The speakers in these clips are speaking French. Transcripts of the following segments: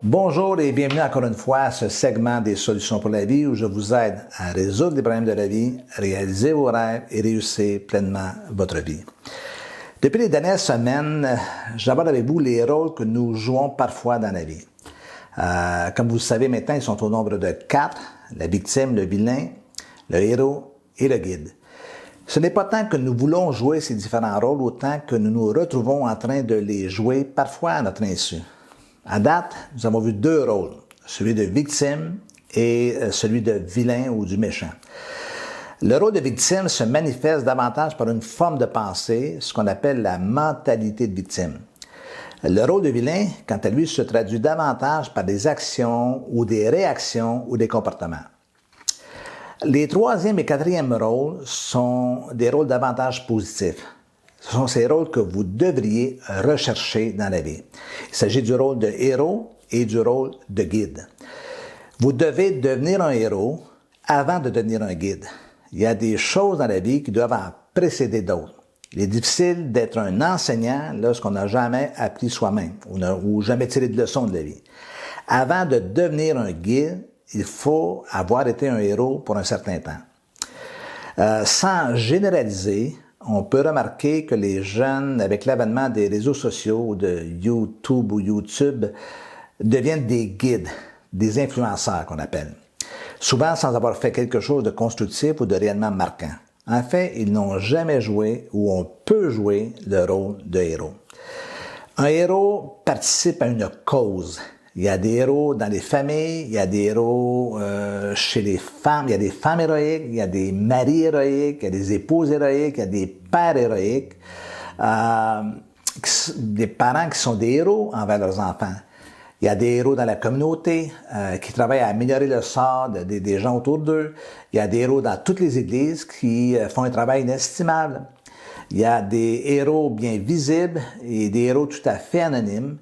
Bonjour et bienvenue encore une fois à ce segment des solutions pour la vie où je vous aide à résoudre les problèmes de la vie, réaliser vos rêves et réussir pleinement votre vie. Depuis les dernières semaines, j'aborde avec vous les rôles que nous jouons parfois dans la vie. Comme vous le savez maintenant, ils sont au nombre de 4, la victime, le vilain, le héros et le guide. Ce n'est pas tant que nous voulons jouer ces différents rôles, autant que nous nous retrouvons en train de les jouer parfois à notre insu. À date, nous avons vu 2 rôles, celui de victime et celui de vilain ou du méchant. Le rôle de victime se manifeste davantage par une forme de pensée, ce qu'on appelle la mentalité de victime. Le rôle de vilain, quant à lui, se traduit davantage par des actions ou des réactions ou des comportements. Les 3e et 4e rôles sont des rôles davantage positifs. Ce sont ces rôles que vous devriez rechercher dans la vie. Il s'agit du rôle de héros et du rôle de guide. Vous devez devenir un héros avant de devenir un guide. Il y a des choses dans la vie qui doivent en précéder d'autres. Il est difficile d'être un enseignant lorsqu'on n'a jamais appris soi-même ou jamais tiré de leçons de la vie. Avant de devenir un guide, il faut avoir été un héros pour un certain temps. Sans généraliser, on peut remarquer que les jeunes, avec l'avènement des réseaux sociaux, de YouTube, deviennent des guides, des influenceurs qu'on appelle. Souvent sans avoir fait quelque chose de constructif ou de réellement marquant. En fait, ils n'ont jamais joué ou on peut jouer le rôle de héros. Un héros participe à une cause. Il y a des héros dans les familles, il y a des héros chez les femmes, il y a des femmes héroïques, il y a des maris héroïques, il y a des épouses héroïques, il y a des pères héroïques, des parents qui sont des héros envers leurs enfants. Il y a des héros dans la communauté qui travaillent à améliorer le sort des gens autour d'eux. Il y a des héros dans toutes les églises qui font un travail inestimable. Il y a des héros bien visibles et des héros tout à fait anonymes.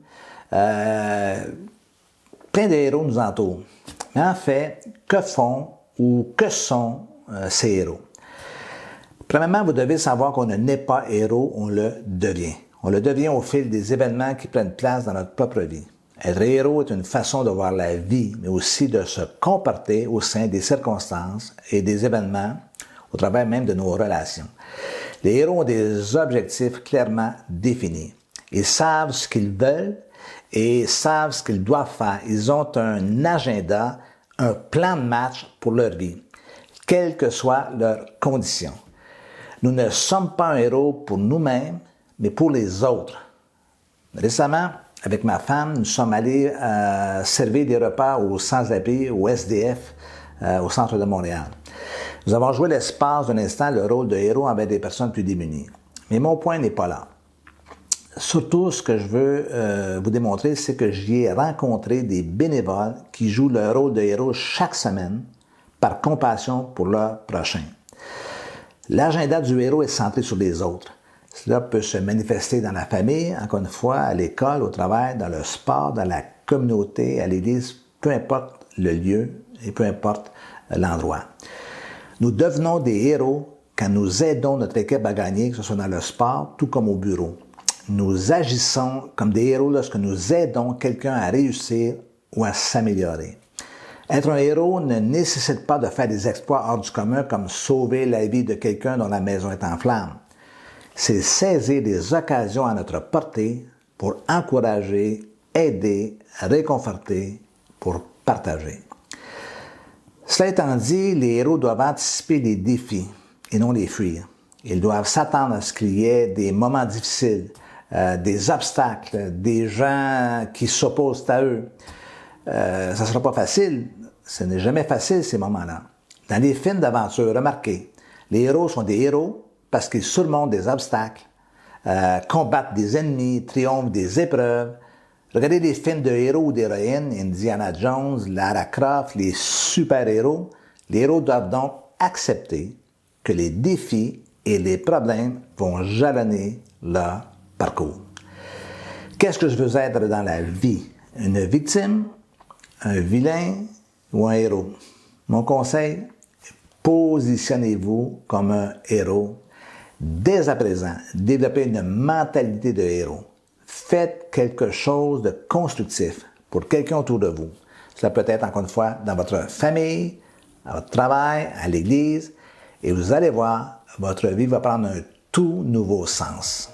Plein de héros nous entourent. Mais en fait, que font ou que sont ces héros? Premièrement, vous devez savoir qu'on ne naît pas héros, on le devient. On le devient au fil des événements qui prennent place dans notre propre vie. Être héros est une façon de voir la vie, mais aussi de se comporter au sein des circonstances et des événements, au travers même de nos relations. Les héros ont des objectifs clairement définis. Ils savent ce qu'ils veulent et savent ce qu'ils doivent faire. Ils ont un agenda, un plan de match pour leur vie, quelles que soient leurs conditions. Nous ne sommes pas un héros pour nous-mêmes, mais pour les autres. Récemment, avec ma femme, nous sommes allés servir des repas aux sans-abri, au SDF, au centre de Montréal. Nous avons joué l'espace d'un instant le rôle de héros envers des personnes plus démunies. Mais mon point n'est pas là. Surtout, ce que je veux vous démontrer, c'est que j'y ai rencontré des bénévoles qui jouent le rôle de héros chaque semaine par compassion pour leur prochain. L'agenda du héros est centré sur les autres. Cela peut se manifester dans la famille, encore une fois, à l'école, au travail, dans le sport, dans la communauté, à l'église, peu importe le lieu et peu importe l'endroit. Nous devenons des héros quand nous aidons notre équipe à gagner, que ce soit dans le sport, tout comme au bureau. Nous agissons comme des héros lorsque nous aidons quelqu'un à réussir ou à s'améliorer. Être un héros ne nécessite pas de faire des exploits hors du commun comme sauver la vie de quelqu'un dont la maison est en flammes. C'est saisir des occasions à notre portée pour encourager, aider, réconforter, pour partager. Cela étant dit, les héros doivent anticiper les défis et non les fuir. Ils doivent s'attendre à ce qu'il y ait des moments difficiles, des obstacles, des gens qui s'opposent à eux. Ça ne sera pas facile. Ce n'est jamais facile, ces moments-là. Dans les films d'aventure, remarquez, les héros sont des héros parce qu'ils surmontent des obstacles, combattent des ennemis, triomphent des épreuves. Regardez les films de héros ou d'héroïnes, Indiana Jones, Lara Croft, les super-héros. Les héros doivent donc accepter que les défis et les problèmes vont jalonner leur parcours. Qu'est-ce que je veux être dans la vie? Une victime, un vilain ou un héros? Mon conseil, positionnez-vous comme un héros. Dès à présent, développez une mentalité de héros. Faites quelque chose de constructif. pour quelqu'un autour de vous. Cela peut être, encore une fois, dans votre famille, à votre travail, à l'église, et vous allez voir, votre vie va prendre un tout nouveau sens.